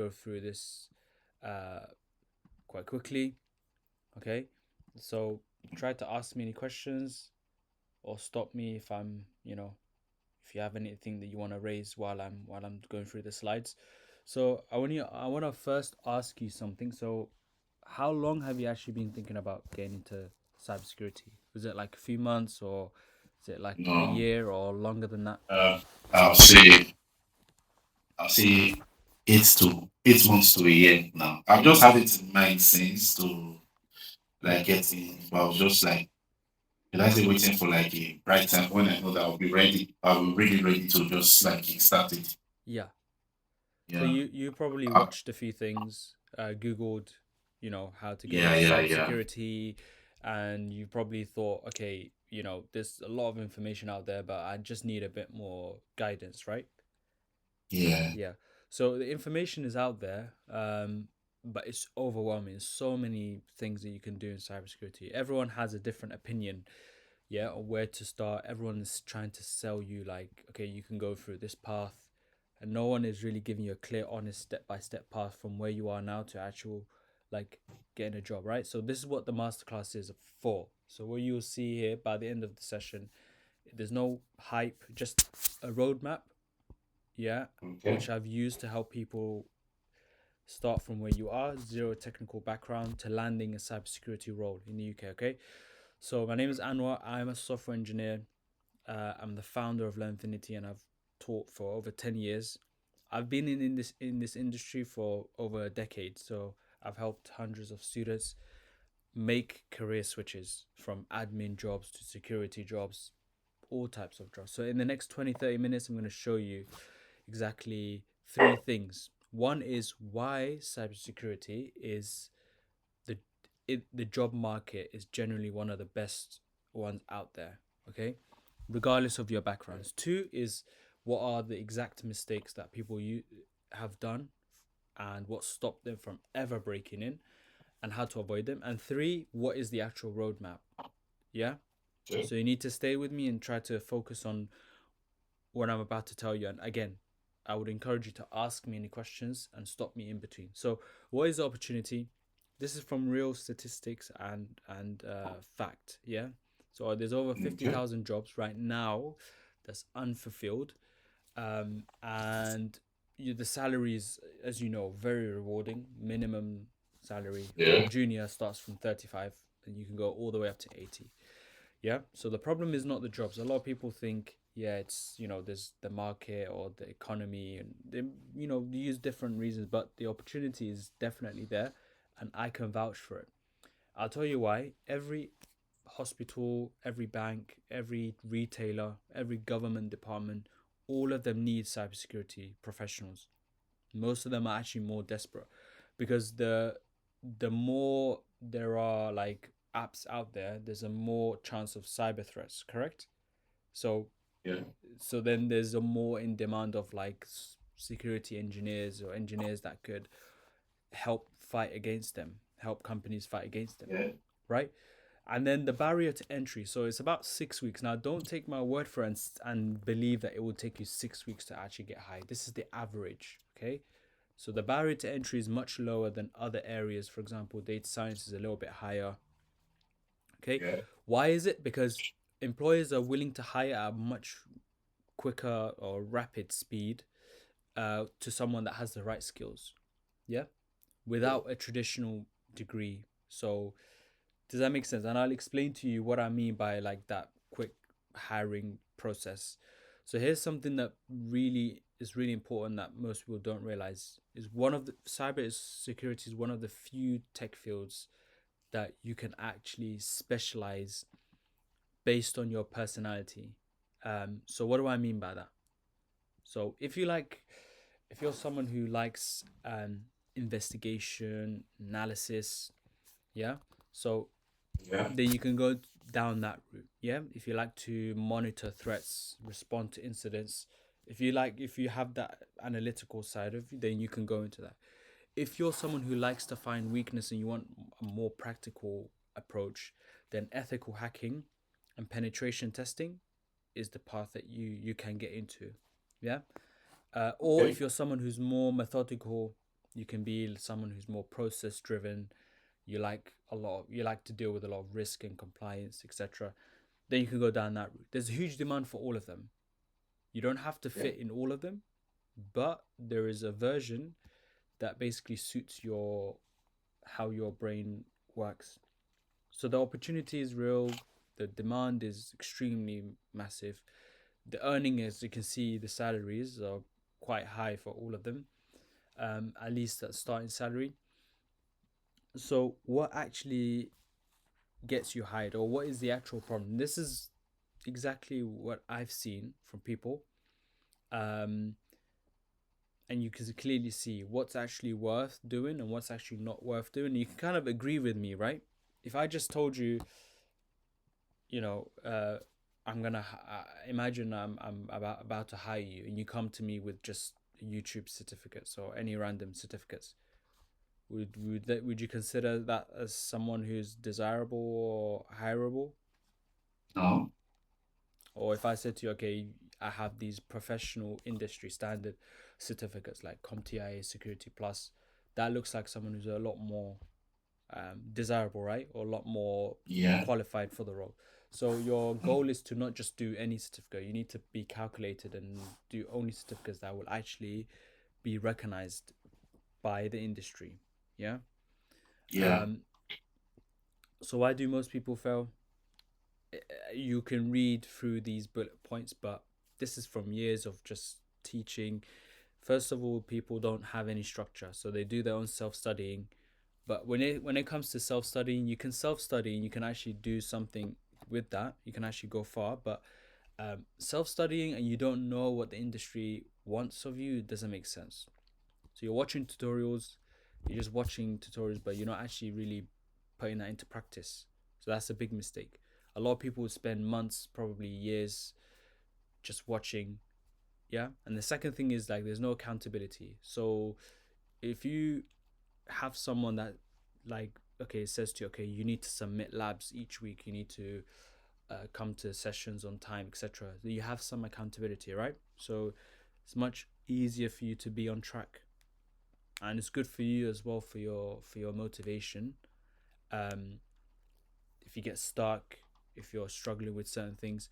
go through this uh, quite quickly. Okay, so try to ask me any questions or stop me if if you have anything that you want to raise while I'm going through the slides. So I want to first ask you something. So, how long have you actually been thinking about getting into cybersecurity? Was it like a few months, or is it like a No, year, or longer than that? uh, I'll say I'll say 8 months to a year now. I've just had it in mind since to like get in, but I was just like, did I say waiting for like a right time when I know that I'll be ready. I'll be really ready to just like kickstart it. Yeah. So Yeah. you probably Uh, watched a few things, googled, how to get yeah, into yeah, yeah, cybersecurity, and you probably thought, okay, there's a lot of information out there, but I just need a bit more guidance, right? yeah, Yeah. So the information is out there, but it's overwhelming. There's so many things that you can do in cybersecurity. Everyone has a different opinion, yeah, on where to start. Everyone is trying to sell you like, okay, you can go through this path, and no one is really giving you a clear, honest, step-by-step path from where you are now to actual like getting a job, right? So this is what the masterclass is for. So what you'll see here by the end of the session, there's no hype, just a roadmap, yeah, okay. which I've used to help people start from where you are, zero technical background, to landing a cybersecurity role in the UK. Okay, so my name is Anwar. I'm a software engineer. I'm the founder of Learnfinity, and I've taught for over 10 years. I've been in this industry for over a decade, so I've helped hundreds of students make career switches from admin jobs to security jobs, all types of jobs. So in the next 20-30 minutes, I'm going to show you exactly three things. One is why cybersecurity is the the job market is generally one of the best ones out there. Okay, regardless of your backgrounds. Two is what are the exact mistakes that people you have done and what stopped them from ever breaking in and how to avoid them. And three, what is the actual roadmap? Yeah. Okay. So you need to stay with me and try to focus on what I'm about to tell you. And again, I would encourage you to ask me any questions and stop me in between. So, what is the opportunity? This is from real statistics and fact. Yeah. So there's over fifty Okay. thousand jobs right now that's unfulfilled, and the salaries, as you know, very rewarding. Minimum salary for Yeah. junior starts from 35, and you can go all the way up to 80. Yeah. So the problem is not the jobs. A lot of people think, yeah, it's there's the market or the economy, and they they use different reasons, but the opportunity is definitely there, and I can vouch for it. I'll tell you why. Every hospital, every bank, every retailer, every government department, all of them need cybersecurity professionals. Most of them are actually more desperate because the more there are like apps out there, there's a more chance of cyber threats, correct? So Yeah. then there's a more in demand of like security engineers or engineers that could help fight against them, help companies fight against them, Yeah. right? And then the barrier to entry. So it's about 6 weeks. Now, don't take my word for it and believe that it will take you 6 weeks to actually get hired. This is the average, okay? So the barrier to entry is much lower than other areas. For example, data science is a little bit higher. Okay. Yeah. Why is it? Because employers are willing to hire at a much quicker or rapid speed to someone that has the right skills. Yeah. Without a traditional degree. So does that make sense? And I'll explain to you what I mean by like that quick hiring process. So here's something that really important that most people don't realize is one of the cyber security is one of the few tech fields that you can actually specialize based on your personality. So what do I mean by that? So if you're someone who likes investigation, analysis, yeah. So Yeah. then you can go down that route. Yeah, if you like to monitor threats, respond to incidents, if you have that analytical side of you, then you can go into that. If you're someone who likes to find weakness and you want a more practical approach, then ethical hacking and penetration testing is the path that you can get into. Yeah. Or Okay. if you're someone who's more methodical, You can be someone who's more process driven. You like to deal with a lot of risk and compliance, etc. Then you can go down that route. There's a huge demand for all of them. You don't have to Yeah. fit in all of them, but there is a version that basically suits your how your brain works. So the opportunity is real, the demand is extremely massive. The earning, as you can see, the salaries are quite high for all of them, at least that starting salary. So what actually gets you hired, or what is the actual problem? This is exactly what I've seen from people. Um, and you can clearly see what's actually worth doing and what's actually not worth doing. You can kind of agree with me, right? If I just told you, you know, I'm gonna imagine I'm about to hire you, and you come to me with just YouTube certificates or any random certificates, would you consider that as someone who's desirable or hireable? No. Or if I said to you, okay, I have these professional industry standard certificates like CompTIA Security Plus, that looks like someone who's a lot more desirable, right? Or a lot more Yeah. qualified for the role. So your Mm. goal is to not just do any certificate. You need to be calculated and do only certificates that will actually be recognized by the industry. Yeah. Yeah. Um, so why do most people fail? You can read through these bullet points, but this is from years of just teaching. First of all, people don't have any structure, so they do their own self studying. But when it comes to self studying, you can self study and you can actually do something with that. You can actually go far, but self studying and you don't know what the industry wants of you, it doesn't make sense. So you're watching tutorials, you're just watching tutorials, but you're not actually really putting that into practice. So that's a big mistake. A lot of people would spend months, probably years, just watching. Yeah. And the second thing is like there's no accountability. So if you have someone that like okay says to you, okay, you need to submit labs each week, you need to come to sessions on time, etc., you have some accountability, right? So it's much easier for you to be on track, and it's good for you as well for your motivation. um if you get stuck, if you're struggling with certain things,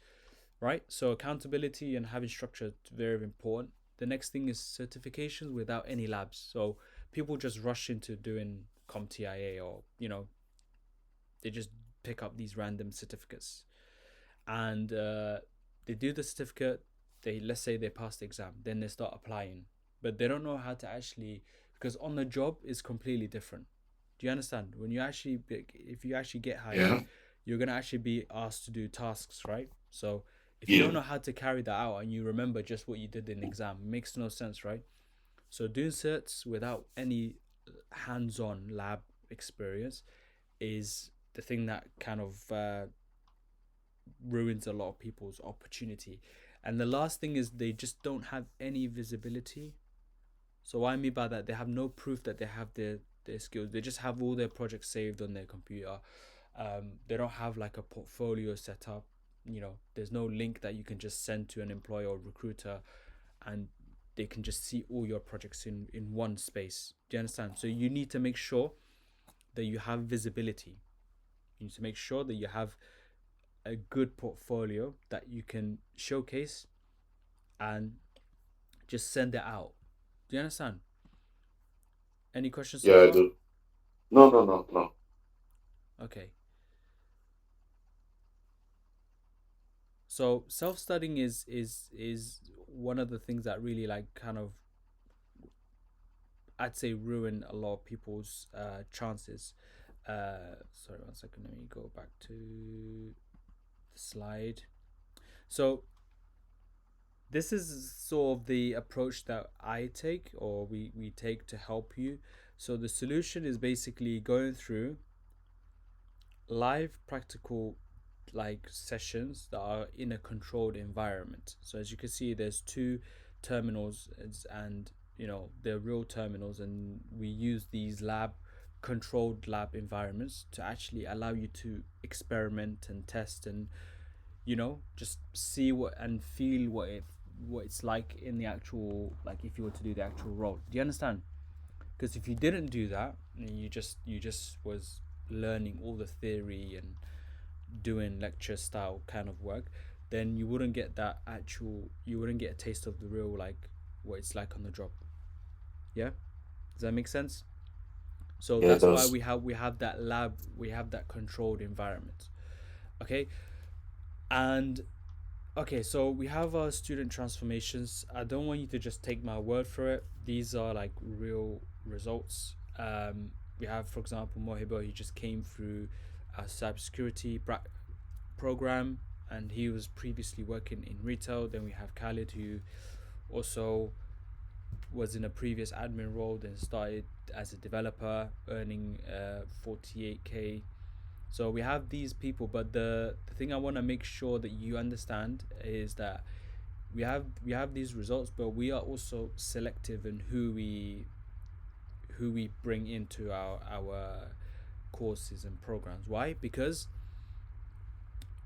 right? So accountability and having structure is very important. The next thing is certifications without any labs. So people just rush into doing CompTIA, or they just pick up these random certificates, and they do the certificate. They, let's say they pass the exam, then they start applying, but they don't know how to actually, because on the job is completely different. Do you understand? When you actually, if you actually get hired, Yeah. you're gonna actually be asked to do tasks, right? So if you Yeah. don't know how to carry that out and you remember just what you did in the exam, it makes no sense, right? So doing certs without any hands-on lab experience is the thing that kind of ruins a lot of people's opportunity. And the last thing is they just don't have any visibility. So what I mean by that, they have no proof that they have their skills. They just have all their projects saved on their computer. They don't have like a portfolio set up. There's no link that you can just send to an employer or recruiter, and they can just see all your projects in one space. Do you understand? So you need to make sure that you have visibility. You need to make sure that you have a good portfolio that you can showcase and just send it out. Do you understand? Any questions so Yeah, I far? do. No, no, no, no. Okay. So self-studying is one of the things that really like kind of, I'd say, ruin a lot of people's chances. Sorry, one second. Let me go back to the slide. So this is sort of the approach that I take, or we take to help you. So the solution is basically going through live practical like sessions that are in a controlled environment. So as you can see, there's two terminals, and they're real terminals, and we use these controlled lab environments to actually allow you to experiment and test, and just see what and feel what it's like in the actual, like if you were to do the actual role. Do you understand? Because if you didn't do that, and you just was learning all the theory and doing lecture style kind of work, then you wouldn't get a taste of the real, like, what it's like on the job. Yeah, does that make sense? So Yeah, it that's why does. we have that lab, we have that controlled environment. Okay, and okay, so we have our student transformations. I don't want you to just take my word for it. These are like real results. We have, for example, Mohibo. He just came through a cybersecurity program, and he was previously working in retail. Then we have Khalid, who also was in a previous admin role, then started as a developer, earning 48K. So we have these people, but the thing I want to make sure that you understand is that we have these results, but we are also selective in who we bring into our courses and programs. Why? Because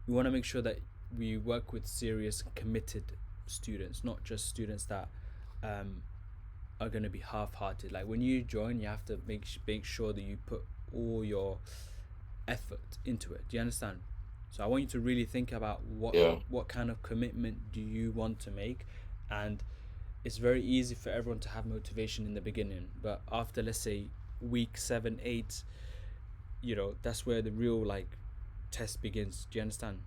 we want to make sure that we work with serious, committed students, not just students that um, are going to be half-hearted. Like, when you join, you have to make sure that you put all your effort into it. Do you understand? So I want you to really think about Yeah. what kind of commitment do you want to make, and it's very easy for everyone to have motivation in the beginning, but after, let's say, week 7, 8, that's where the real, like, test begins. Do you understand?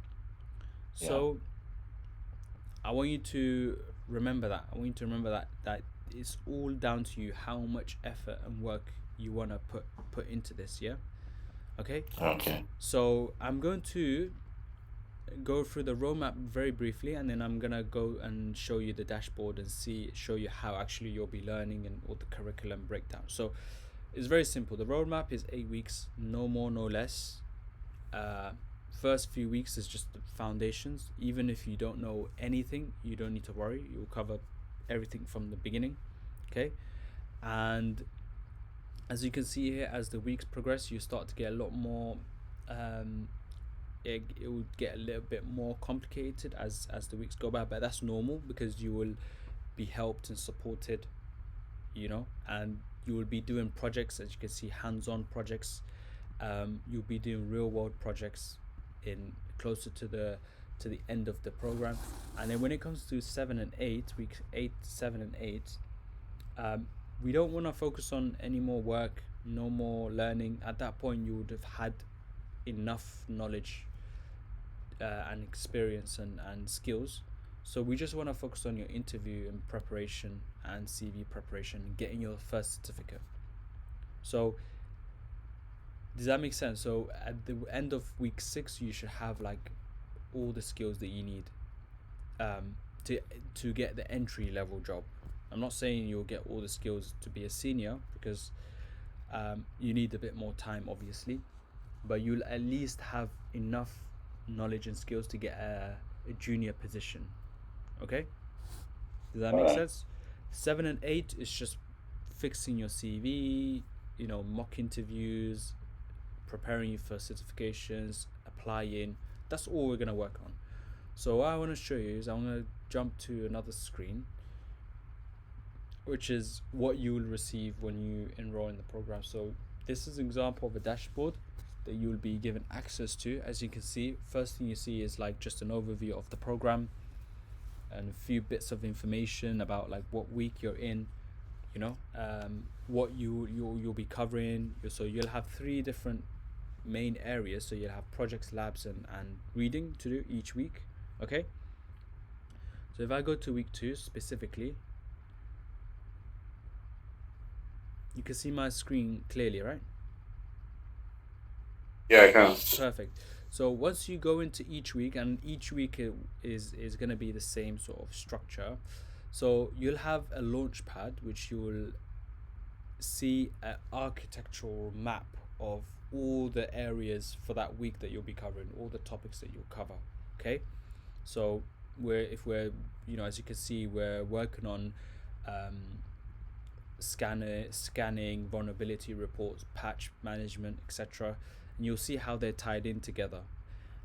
Yeah. So I want you to remember that. I want you to remember that it's all down to you how much effort and work you want to put into this. Yeah. Okay. Okay. So I'm going to go through the roadmap very briefly, and then I'm gonna go and show you the dashboard and show you how actually you'll be learning and all the curriculum breakdown. So it's very simple. The roadmap is 8 weeks, no more, no less. uh, First few weeks is just the foundations. Even if you don't know anything, you don't need to worry. You'll cover everything from the beginning. Okay. And as you can see here, as the weeks progress, you start to get a lot more, um, it will get a little bit more complicated as the weeks go by, but that's normal because you will be helped and supported, and you will be doing projects, as you can see, hands-on projects. You'll be doing real-world projects in closer to the end of the program. And then when it comes to 7 and 8, week 8, 7 and 8, um, we don't want to focus on any more work, no more learning. At that point, you would have had enough knowledge and experience and skills. So we just want to focus on your interview and preparation and CV preparation and getting your first certificate. So does that make sense? So at the end of week 6, you should have like all the skills that you need um, to to get the entry level job. I'm not saying you'll get all the skills to be a senior because you need a bit more time, obviously, but you'll at least have enough knowledge and skills to get a junior position. Okay, does that All make right. sense? 7 and 8 is just fixing your CV, mock interviews, preparing you for certifications, applying. That's all we're gonna work on. So what I want to show you is I'm gonna jump to another screen, which is what you will receive when you enroll in the program. So this is an example of a dashboard that you will be given access to. As you can see, first thing you see is like just an overview of the program and a few bits of information about like what week you're in, what you'll be covering. So you'll have 3 different main areas. So you'll have projects, labs, and reading to do each week. Okay. So if I go to week 2 specifically, you can see my screen clearly, right? Yeah, I can. Perfect. So once you go into each week, and each week is going to be the same sort of structure. So you'll have a launch pad, which you will see an architectural map of all the areas for that week that you'll be covering, all the topics that you'll cover. Okay. So if we're, as you can see, we're working on um, scanning, vulnerability reports, patch management, etc. And you'll see how they're tied in together.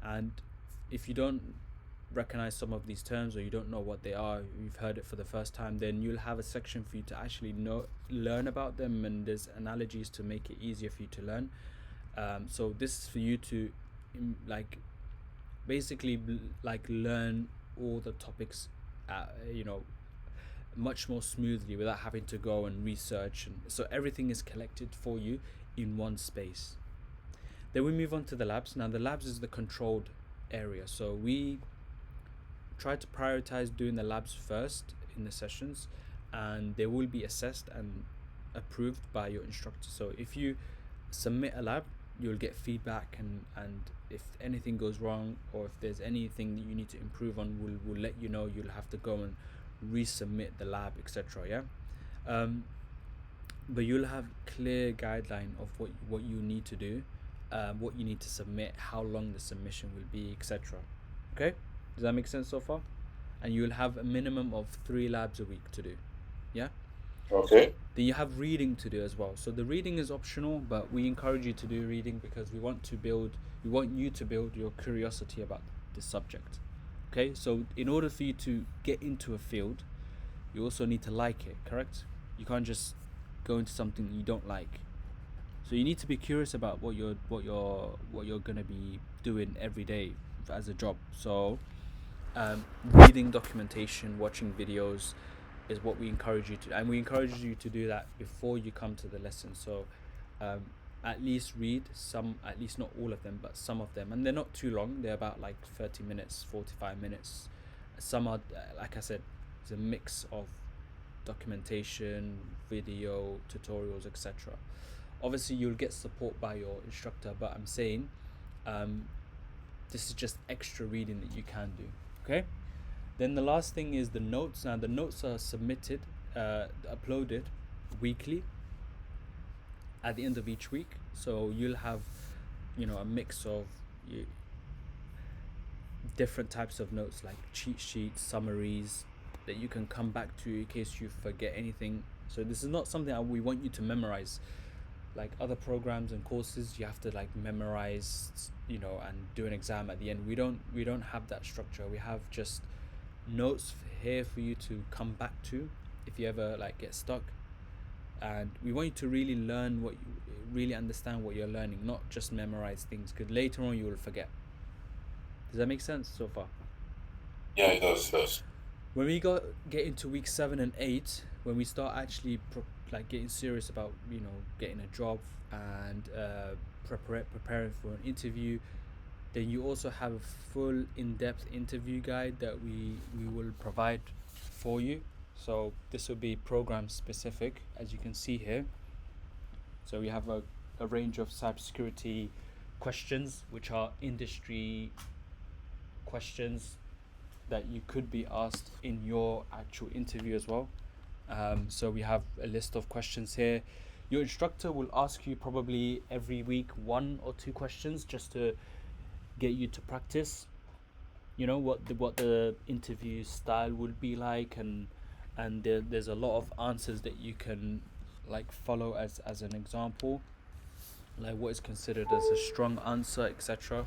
And if you don't recognize some of these terms, or you don't know what they are, you've heard it for the first time, then you'll have a section for you to actually learn about them, and there's analogies to make it easier for you to learn. So this is for you to like basically like learn all the topics, you know, much more smoothly without having to go and research, and so everything is collected for you in one space. Then we move on to the labs. Now the labs is the controlled area, so we try to prioritize doing the labs first in the sessions, and they will be assessed and approved by your instructor. So if you submit a lab, you'll get feedback, and if anything goes wrong, or if there's anything that you need to improve on, we'll let you know. You'll have to go and resubmit the lab, etc. Yeah. But you'll have clear guideline of what you need to do, what you need to submit, how long the submission will be, etc. Okay, does that make sense so far? And you'll have a minimum of 3 labs a week to do. Yeah. Okay. Then you have reading to do as well. So the reading is optional, but we encourage you to do reading because we want you to build your curiosity about the subject. Okay, so in order for you to get into a field, you also need to like it, correct? You can't just go into something you don't like. So you need to be curious about what you're gonna be doing every day as a job. So reading documentation, watching videos is what we encourage you to, and we encourage you to do that before you come to the lesson. So um, at least read some, at least not all of them, but some of them, and they're not too long. They're about like 30 minutes, 45 minutes. Some are, like I said, it's a mix of documentation, video, tutorials, etc. Obviously, you'll get support by your instructor, but I'm saying um, this is just extra reading that you can do. Okay. Then the last thing is the notes. Now the notes are submitted, uploaded weekly at the end of each week. So you'll have, a mix of different types of notes like cheat sheets, summaries that you can come back to in case you forget anything. So this is not something that we want you to memorize. Like other programs and courses, you have to like memorize, and do an exam at the end. We don't have that structure. We have just notes here for you to come back to if you ever like get stuck, and we want you to really learn really understand what you're learning, not just memorize things, because later on you will forget. Does that make sense so far? Yeah, it does. It does. When we get into week 7 and 8, when we start actually like getting serious about getting a job and preparing for an interview, then you also have a full in-depth interview guide that we will provide for you. So this will be program specific, as you can see here. So we have a range of cybersecurity questions, which are industry questions that you could be asked in your actual interview as well. So we have a list of questions here. Your instructor will ask you probably every week 1 or 2 questions just to get you to practice. What the interview style would be like, and there's a lot of answers that you can like follow as an example, like what is considered as a strong answer, etc.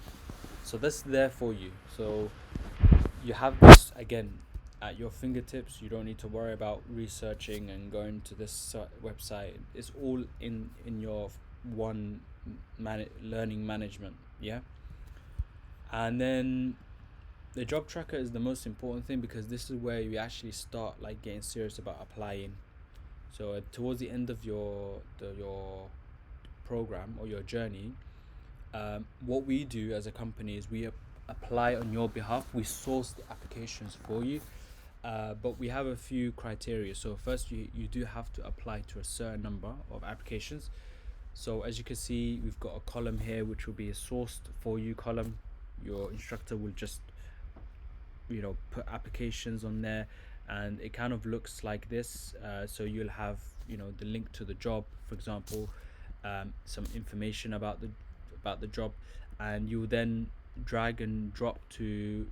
So that's there for you. So you have this again at your fingertips. You don't need to worry about researching and going to this website. It's all in your one learning management. Yeah. And then the job tracker is the most important thing, because this is where you actually start like getting serious about applying. So towards the end of your program or your journey, what we do as a company is we apply on your behalf. We source the applications for you, but we have a few criteria. So first, you do have to apply to a certain number of applications. So as you can see, we've got a column here which will be a sourced for you column. Your instructor will just put applications on there, and it kind of looks like this. So you'll have the link to the job, for example, some information about the job, and you then drag and drop to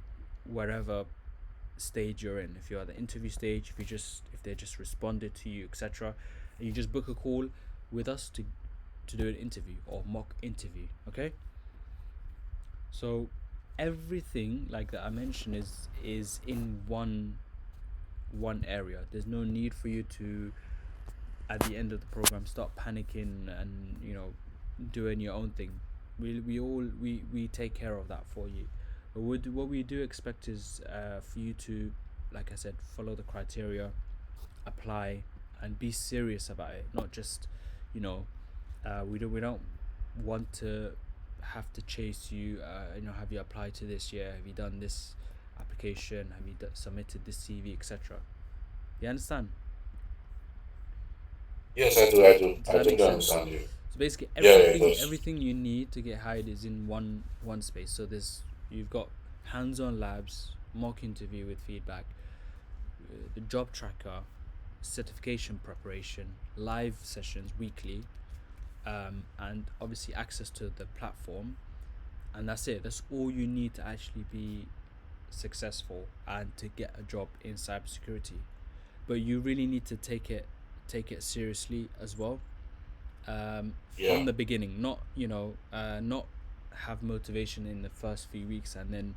wherever stage you're in. If you're at the interview stage, if they just responded to you, etc., and you just book a call with us to do an interview or mock interview. Okay. So everything like that I mentioned is in one area. There's no need for you to at the end of the program start panicking and doing your own thing. We take care of that for you. But what we do expect is for you to, like I said, follow the criteria, apply, and be serious about it. Not just, you know, we don't want to have to chase you. Have you applied to this year? Have you done this application? Have you submitted this CV, etc. You understand? Yes, I do. I do. Does I that make totally sense? understand you. So basically, Yeah, yeah, it everything does. everything you need to get hired is in one space. So there's you've got hands-on labs, mock interview with feedback, the job tracker, certification preparation, live sessions weekly, and obviously access to the platform. And that's it. That's all you need to actually be successful and to get a job in cybersecurity. But you really need to take it seriously as well, Yeah. from the beginning. Not have motivation in the first few weeks and then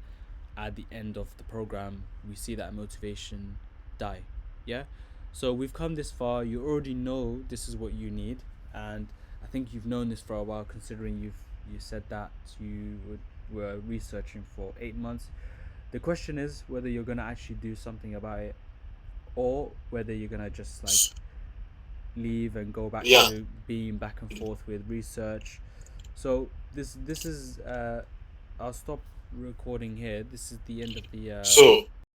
at the end of the program we see that motivation die. Yeah. So we've come this far. You already know this is what you need, and I think you've known this for a while, considering you said that were researching for 8 months. The question is whether you're gonna actually do something about it, or whether you're gonna just like leave and go back Yeah. to being back and forth with research. So this is I'll stop recording here. This is the end of the So